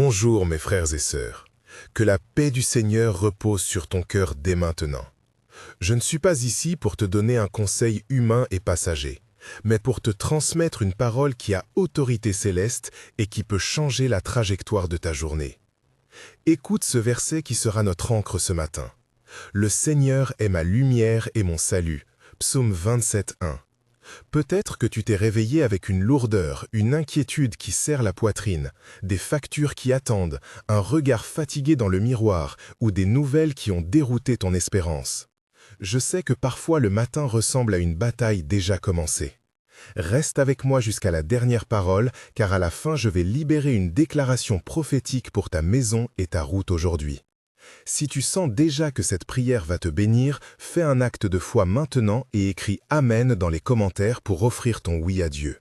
Bonjour mes frères et sœurs. Que la paix du Seigneur repose sur ton cœur dès maintenant. Je ne suis pas ici pour te donner un conseil humain et passager, mais pour te transmettre une parole qui a autorité céleste et qui peut changer la trajectoire de ta journée. Écoute ce verset qui sera notre ancre ce matin. Le Seigneur est ma lumière et mon salut. Psaume 27:1. Peut-être que tu t'es réveillé avec une lourdeur, une inquiétude qui serre la poitrine, des factures qui attendent, un regard fatigué dans le miroir ou des nouvelles qui ont dérouté ton espérance. Je sais que parfois le matin ressemble à une bataille déjà commencée. Reste avec moi jusqu'à la dernière parole, car à la fin je vais libérer une déclaration prophétique pour ta maison et ta route aujourd'hui. Si tu sens déjà que cette prière va te bénir, fais un acte de foi maintenant et écris Amen dans les commentaires pour offrir ton oui à Dieu.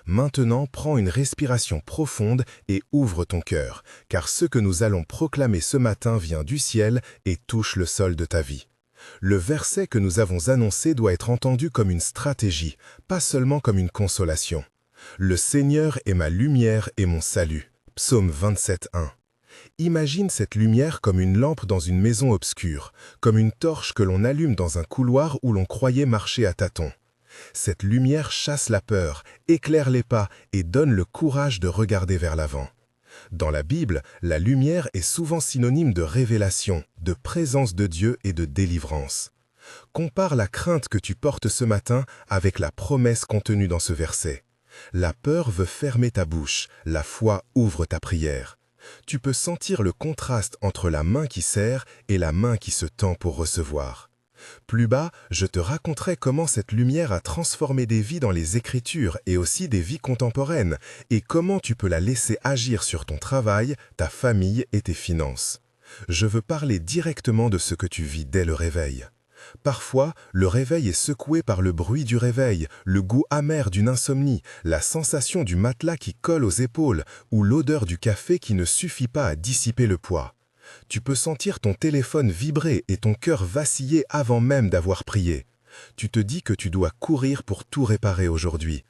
Maintenant, prends une respiration profonde et ouvre ton cœur, car ce que nous allons proclamer ce matin vient du ciel et touche le sol de ta vie. Le verset que nous avons annoncé doit être entendu comme une stratégie, pas seulement comme une consolation. Le Seigneur est ma lumière et mon salut. Psaume 27:1. Imagine cette lumière comme une lampe dans une maison obscure, comme une torche que l'on allume dans un couloir où l'on croyait marcher à tâtons. Cette lumière chasse la peur, éclaire les pas et donne le courage de regarder vers l'avant. Dans la Bible, la lumière est souvent synonyme de révélation, de présence de Dieu et de délivrance. Compare la crainte que tu portes ce matin avec la promesse contenue dans ce verset. La peur veut fermer ta bouche, la foi ouvre ta prière. Tu peux sentir le contraste entre la main qui serre et la main qui se tend pour recevoir. Plus bas, je te raconterai comment cette lumière a transformé des vies dans les Écritures et aussi des vies contemporaines, et comment tu peux la laisser agir sur ton travail, ta famille et tes finances. Je veux parler directement de ce que tu vis dès le réveil. Parfois, le réveil est secoué par le bruit du réveil, le goût amer d'une insomnie, la sensation du matelas qui colle aux épaules ou l'odeur du café qui ne suffit pas à dissiper le poids. Tu peux sentir ton téléphone vibrer et ton cœur vaciller avant même d'avoir prié. Tu te dis que tu dois courir pour tout réparer aujourd'hui.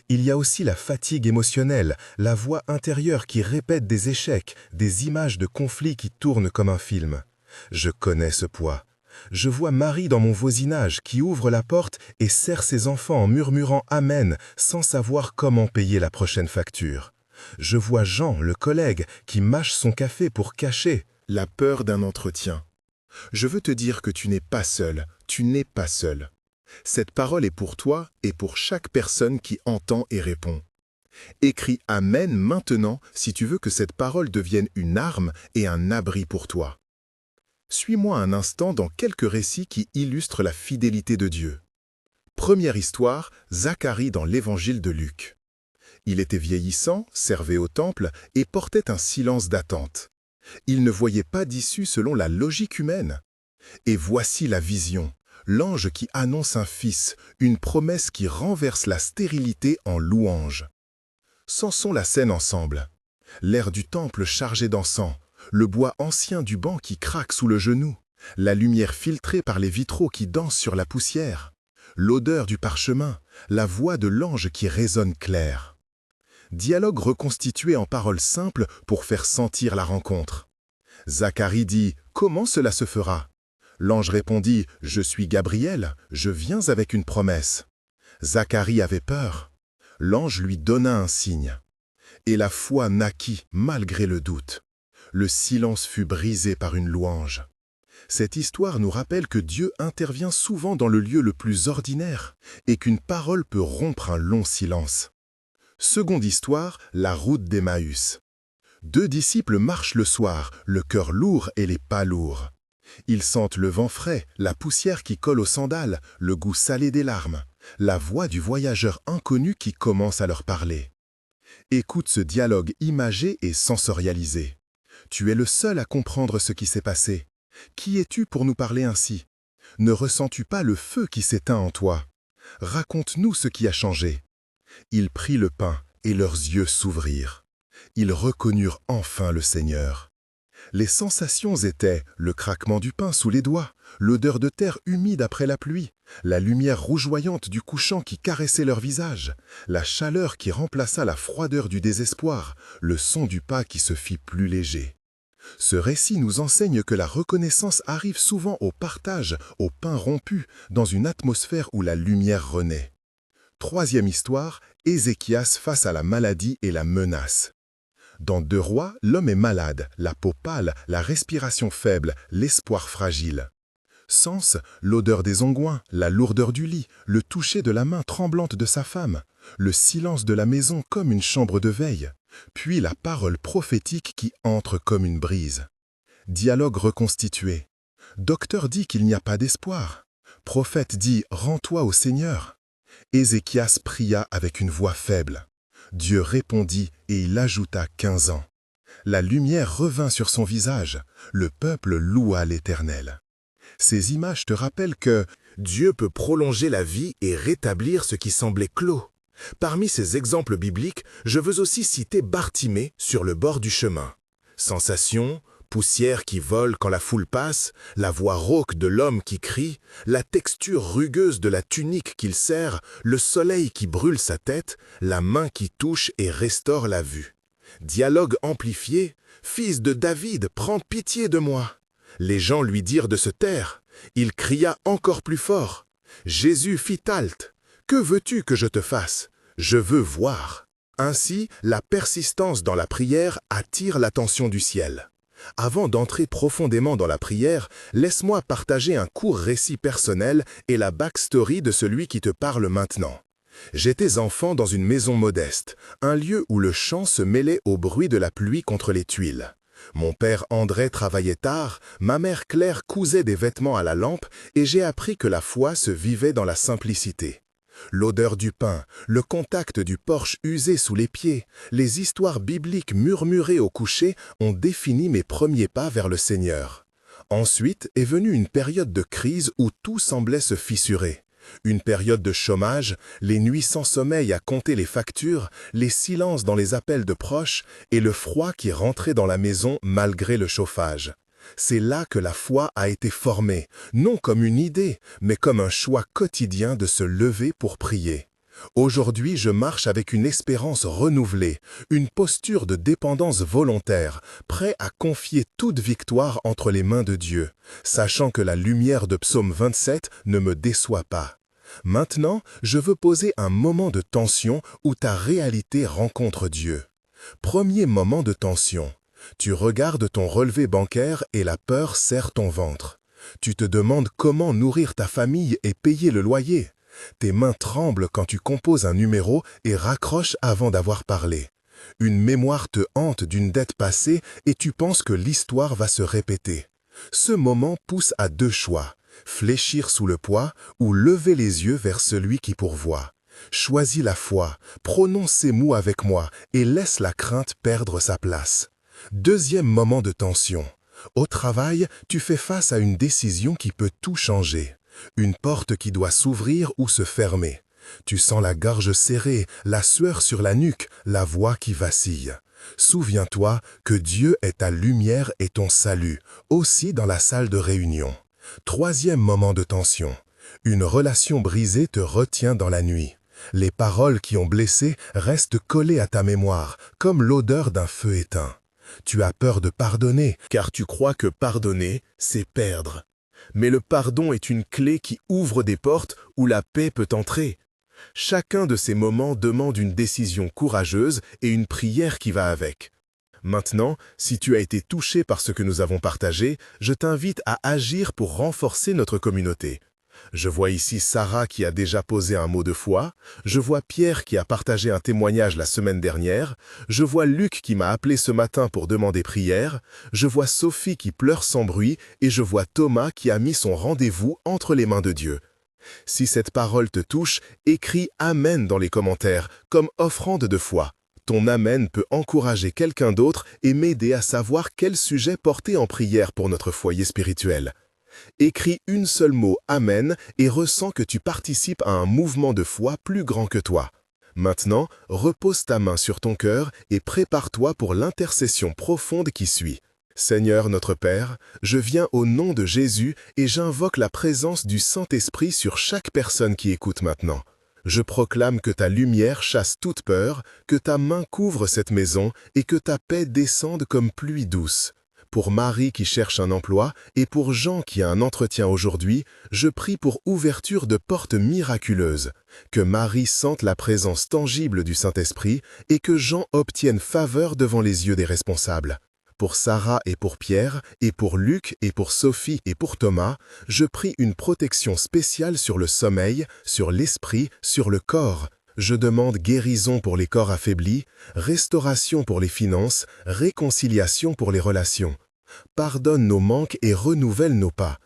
Il y a aussi la fatigue émotionnelle, la voix intérieure qui répète des échecs, des images de conflits qui tournent comme un film. Je connais ce poids. Je vois Marie dans mon voisinage qui ouvre la porte et serre ses enfants en murmurant « Amen » sans savoir comment payer la prochaine facture. Je vois Jean, le collègue, qui mâche son café pour cacher la peur d'un entretien. Je veux te dire que tu n'es pas seul, tu n'es pas seul. Cette parole est pour toi et pour chaque personne qui entend et répond. Écris « Amen » maintenant si tu veux que cette parole devienne une arme et un abri pour toi. Suis-moi un instant dans quelques récits qui illustrent la fidélité de Dieu. Première histoire, Zacharie dans l'évangile de Luc. Il était vieillissant, servait au temple et portait un silence d'attente. Il ne voyait pas d'issue selon la logique humaine. Et voici la vision, l'ange qui annonce un fils, une promesse qui renverse la stérilité en louange. Sensons la scène ensemble. L'air du temple chargé d'encens, le bois ancien du banc qui craque sous le genou, la lumière filtrée par les vitraux qui dansent sur la poussière, l'odeur du parchemin, la voix de l'ange qui résonne claire. Dialogue reconstitué en paroles simples pour faire sentir la rencontre. Zacharie dit « Comment cela se fera ?» L'ange répondit « Je suis Gabriel, je viens avec une promesse. » Zacharie avait peur. L'ange lui donna un signe. Et la foi naquit malgré le doute. Le silence fut brisé par une louange. Cette histoire nous rappelle que Dieu intervient souvent dans le lieu le plus ordinaire et qu'une parole peut rompre un long silence. Seconde histoire, la route d'Emmaüs. Deux disciples marchent le soir, le cœur lourd et les pas lourds. Ils sentent le vent frais, la poussière qui colle aux sandales, le goût salé des larmes, la voix du voyageur inconnu qui commence à leur parler. Écoute ce dialogue imagé et sensorialisé. Tu es le seul à comprendre ce qui s'est passé. Qui es-tu pour nous parler ainsi? Ne ressens-tu pas le feu qui s'éteint en toi? Raconte-nous ce qui a changé. Ils prirent le pain et leurs yeux s'ouvrirent. Ils reconnurent enfin le Seigneur. Les sensations étaient le craquement du pain sous les doigts, l'odeur de terre humide après la pluie, la lumière rougeoyante du couchant qui caressait leur visage, la chaleur qui remplaça la froideur du désespoir, le son du pas qui se fit plus léger. Ce récit nous enseigne que la reconnaissance arrive souvent au partage, au pain rompu, dans une atmosphère où la lumière renaît. Troisième histoire, Ézéchias face à la maladie et la menace. Dans 2 Rois, l'homme est malade, la peau pâle, la respiration faible, l'espoir fragile. Sens, l'odeur des onguents, la lourdeur du lit, le toucher de la main tremblante de sa femme, le silence de la maison comme une chambre de veille, puis la parole prophétique qui entre comme une brise. Dialogue reconstitué. Docteur dit qu'il n'y a pas d'espoir. Prophète dit « Rends-toi au Seigneur ». Ézéchias pria avec une voix faible. Dieu répondit et il ajouta 15 ans. La lumière revint sur son visage. Le peuple loua l'Éternel. Ces images te rappellent que Dieu peut prolonger la vie et rétablir ce qui semblait clos. Parmi ces exemples bibliques, je veux aussi citer Bartimée sur le bord du chemin. Sensation, poussière qui vole quand la foule passe, la voix rauque de l'homme qui crie, la texture rugueuse de la tunique qu'il serre, le soleil qui brûle sa tête, la main qui touche et restaure la vue. Dialogue amplifié, « Fils de David, prends pitié de moi !» Les gens lui dirent de se taire. Il cria encore plus fort. Jésus fit halte. « Que veux-tu que je te fasse? Je veux voir. » Ainsi, la persistance dans la prière attire l'attention du ciel. Avant d'entrer profondément dans la prière, laisse-moi partager un court récit personnel et la backstory de celui qui te parle maintenant. J'étais enfant dans une maison modeste, un lieu où le chant se mêlait au bruit de la pluie contre les tuiles. Mon père André travaillait tard, ma mère Claire cousait des vêtements à la lampe et j'ai appris que la foi se vivait dans la simplicité. L'odeur du pain, le contact du porche usé sous les pieds, les histoires bibliques murmurées au coucher ont défini mes premiers pas vers le Seigneur. Ensuite est venue une période de crise où tout semblait se fissurer. Une période de chômage, les nuits sans sommeil à compter les factures, les silences dans les appels de proches et le froid qui rentrait dans la maison malgré le chauffage. C'est là que la foi a été formée, non comme une idée, mais comme un choix quotidien de se lever pour prier. Aujourd'hui, je marche avec une espérance renouvelée, une posture de dépendance volontaire, prêt à confier toute victoire entre les mains de Dieu, sachant que la lumière de Psaume 27 ne me déçoit pas. Maintenant, je veux poser un moment de tension où ta réalité rencontre Dieu. Premier moment de tension. Tu regardes ton relevé bancaire et la peur serre ton ventre. Tu te demandes comment nourrir ta famille et payer le loyer. Tes mains tremblent quand tu composes un numéro et raccroches avant d'avoir parlé. Une mémoire te hante d'une dette passée et tu penses que l'histoire va se répéter. Ce moment pousse à 2 choix, fléchir sous le poids ou lever les yeux vers celui qui pourvoit. Choisis la foi, prononce ces mots avec moi et laisse la crainte perdre sa place. Deuxième moment de tension. Au travail, tu fais face à une décision qui peut tout changer. Une porte qui doit s'ouvrir ou se fermer. Tu sens la gorge serrée, la sueur sur la nuque, la voix qui vacille. Souviens-toi que Dieu est ta lumière et ton salut, aussi dans la salle de réunion. Troisième moment de tension. Une relation brisée te retient dans la nuit. Les paroles qui ont blessé restent collées à ta mémoire, comme l'odeur d'un feu éteint. Tu as peur de pardonner, car tu crois que pardonner, c'est perdre. Mais le pardon est une clé qui ouvre des portes où la paix peut entrer. Chacun de ces moments demande une décision courageuse et une prière qui va avec. Maintenant, si tu as été touché par ce que nous avons partagé, je t'invite à agir pour renforcer notre communauté. Je vois ici Sarah qui a déjà posé un mot de foi, je vois Pierre qui a partagé un témoignage la semaine dernière, je vois Luc qui m'a appelé ce matin pour demander prière, je vois Sophie qui pleure sans bruit et je vois Thomas qui a mis son rendez-vous entre les mains de Dieu. Si cette parole te touche, écris « Amen » dans les commentaires, comme offrande de foi. Ton Amen peut encourager quelqu'un d'autre et m'aider à savoir quel sujet porter en prière pour notre foyer spirituel. Écris une seule mot « Amen » et ressens que tu participes à un mouvement de foi plus grand que toi. Maintenant, repose ta main sur ton cœur et prépare-toi pour l'intercession profonde qui suit. Seigneur notre Père, je viens au nom de Jésus et j'invoque la présence du Saint-Esprit sur chaque personne qui écoute maintenant. Je proclame que ta lumière chasse toute peur, que ta main couvre cette maison et que ta paix descende comme pluie douce. Pour Marie qui cherche un emploi et pour Jean qui a un entretien aujourd'hui, je prie pour ouverture de portes miraculeuses. Que Marie sente la présence tangible du Saint-Esprit et que Jean obtienne faveur devant les yeux des responsables. Pour Sarah et pour Pierre, et pour Luc et pour Sophie et pour Thomas, je prie une protection spéciale sur le sommeil, sur l'esprit, sur le corps. Je demande guérison pour les corps affaiblis, restauration pour les finances, réconciliation pour les relations. Pardonne nos manques et renouvelle nos pas.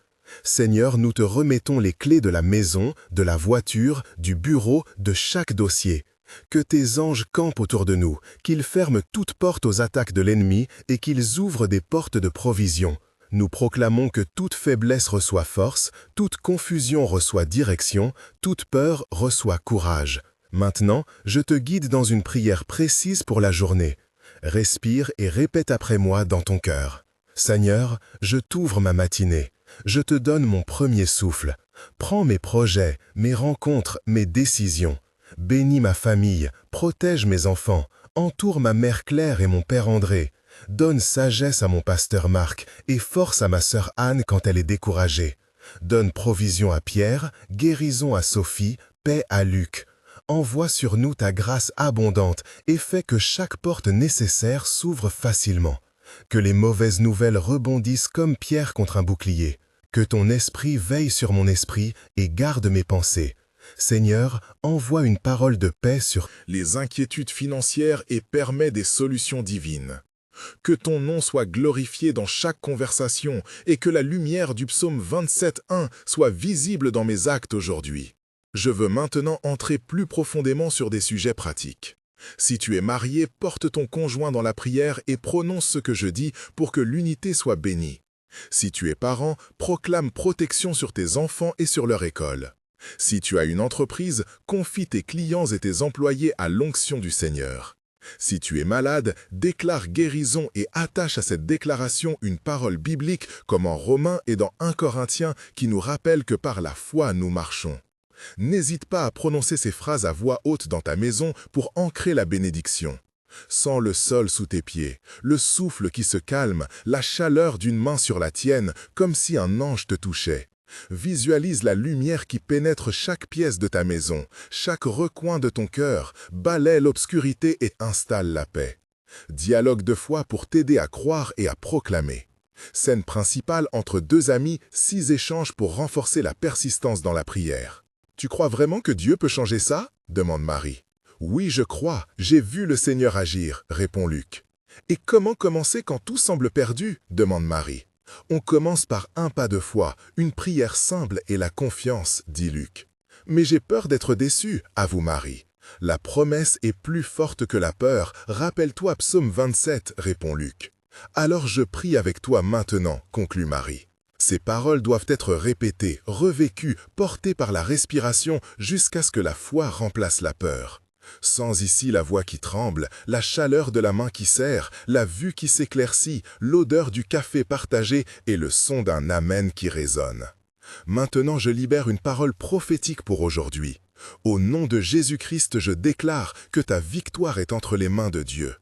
Seigneur, nous te remettons les clés de la maison, de la voiture, du bureau, de chaque dossier. Que tes anges campent autour de nous, qu'ils ferment toute porte aux attaques de l'ennemi et qu'ils ouvrent des portes de provision. Nous proclamons que toute faiblesse reçoit force, toute confusion reçoit direction, toute peur reçoit courage. Maintenant, je te guide dans une prière précise pour la journée. Respire et répète après moi dans ton cœur. Seigneur, je t'ouvre ma matinée. Je te donne mon premier souffle. Prends mes projets, mes rencontres, mes décisions. Bénis ma famille, protège mes enfants, entoure ma mère Claire et mon père André. Donne sagesse à mon pasteur Marc et force à ma sœur Anne quand elle est découragée. Donne provision à Pierre, guérison à Sophie, paix à Luc. Envoie sur nous ta grâce abondante et fais que chaque porte nécessaire s'ouvre facilement. Que les mauvaises nouvelles rebondissent comme pierre contre un bouclier. Que ton esprit veille sur mon esprit et garde mes pensées. Seigneur, envoie une parole de paix sur les inquiétudes financières et permets des solutions divines. Que ton nom soit glorifié dans chaque conversation et que la lumière du psaume 27:1 soit visible dans mes actes aujourd'hui. Je veux maintenant entrer plus profondément sur des sujets pratiques. Si tu es marié, porte ton conjoint dans la prière et prononce ce que je dis pour que l'unité soit bénie. Si tu es parent, proclame protection sur tes enfants et sur leur école. Si tu as une entreprise, confie tes clients et tes employés à l'onction du Seigneur. Si tu es malade, déclare guérison et attache à cette déclaration une parole biblique comme en Romains et dans 1 Corinthiens qui nous rappelle que par la foi nous marchons. N'hésite pas à prononcer ces phrases à voix haute dans ta maison pour ancrer la bénédiction. Sens le sol sous tes pieds, le souffle qui se calme, la chaleur d'une main sur la tienne, comme si un ange te touchait. Visualise la lumière qui pénètre chaque pièce de ta maison, chaque recoin de ton cœur, balaie l'obscurité et installe la paix. Dialogue de foi pour t'aider à croire et à proclamer. Scène principale entre deux amis, 6 échanges pour renforcer la persistance dans la prière. « Tu crois vraiment que Dieu peut changer ça ?» demande Marie. « Oui, je crois, j'ai vu le Seigneur agir » répond Luc. « Et comment commencer quand tout semble perdu ?» demande Marie. « On commence par un pas de foi, une prière simple et la confiance, dit Luc. Mais j'ai peur d'être déçu, avoue Marie. La promesse est plus forte que la peur, rappelle-toi psaume 27, répond Luc. Alors je prie avec toi maintenant, conclut Marie. Ces paroles doivent être répétées, revécues, portées par la respiration jusqu'à ce que la foi remplace la peur. Sens ici la voix qui tremble, la chaleur de la main qui serre, la vue qui s'éclaircit, l'odeur du café partagé et le son d'un amen qui résonne. Maintenant, je libère une parole prophétique pour aujourd'hui. Au nom de Jésus-Christ, je déclare que ta victoire est entre les mains de Dieu.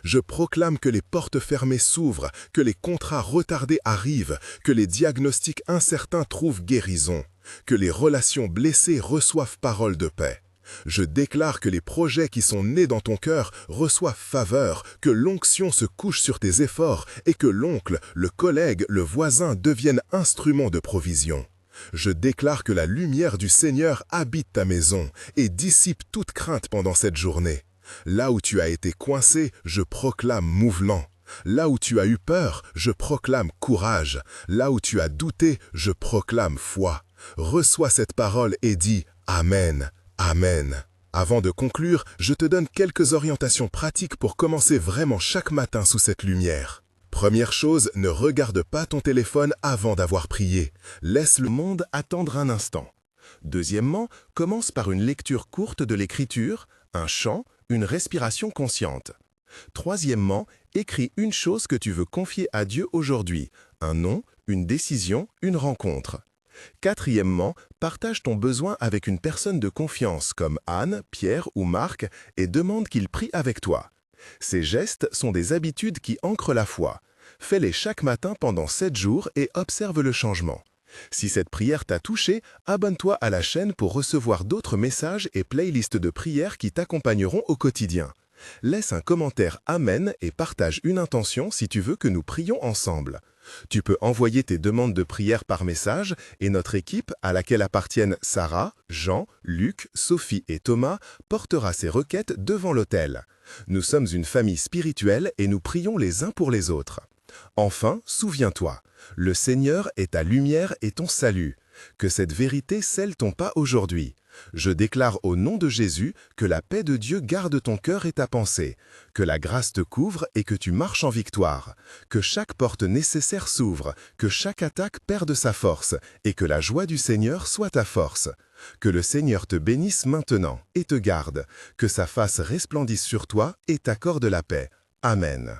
Je proclame que les portes fermées s'ouvrent, que les contrats retardés arrivent, que les diagnostics incertains trouvent guérison, que les relations blessées reçoivent parole de paix. Je déclare que les projets qui sont nés dans ton cœur reçoivent faveur, que l'onction se couche sur tes efforts et que l'oncle, le collègue, le voisin deviennent instruments de provision. Je déclare que la lumière du Seigneur habite ta maison et dissipe toute crainte pendant cette journée. Là où tu as été coincé, je proclame mouvement. Là où tu as eu peur, je proclame courage. Là où tu as douté, je proclame foi. Reçois cette parole et dis « Amen ». Amen. Avant de conclure, je te donne quelques orientations pratiques pour commencer vraiment chaque matin sous cette lumière. Première chose, ne regarde pas ton téléphone avant d'avoir prié. Laisse le monde attendre un instant. Deuxièmement, commence par une lecture courte de l'Écriture, un chant, une respiration consciente. Troisièmement, écris une chose que tu veux confier à Dieu aujourd'hui, un nom, une décision, une rencontre. Quatrièmement, partage ton besoin avec une personne de confiance comme Anne, Pierre ou Marc et demande qu'il prie avec toi. Ces gestes sont des habitudes qui ancrent la foi. Fais-les chaque matin pendant 7 jours et observe le changement. Si cette prière t'a touché, abonne-toi à la chaîne pour recevoir d'autres messages et playlists de prières qui t'accompagneront au quotidien. Laisse un commentaire Amen et partage une intention si tu veux que nous prions ensemble. Tu peux envoyer tes demandes de prière par message et notre équipe, à laquelle appartiennent Sarah, Jean, Luc, Sophie et Thomas, portera ces requêtes devant l'autel. Nous sommes une famille spirituelle et nous prions les uns pour les autres. Enfin, souviens-toi, le Seigneur est ta lumière et ton salut. Que cette vérité scelle ton pas aujourd'hui. Je déclare au nom de Jésus que la paix de Dieu garde ton cœur et ta pensée, que la grâce te couvre et que tu marches en victoire, que chaque porte nécessaire s'ouvre, que chaque attaque perde sa force et que la joie du Seigneur soit ta force. Que le Seigneur te bénisse maintenant et te garde, que sa face resplendisse sur toi et t'accorde la paix. Amen.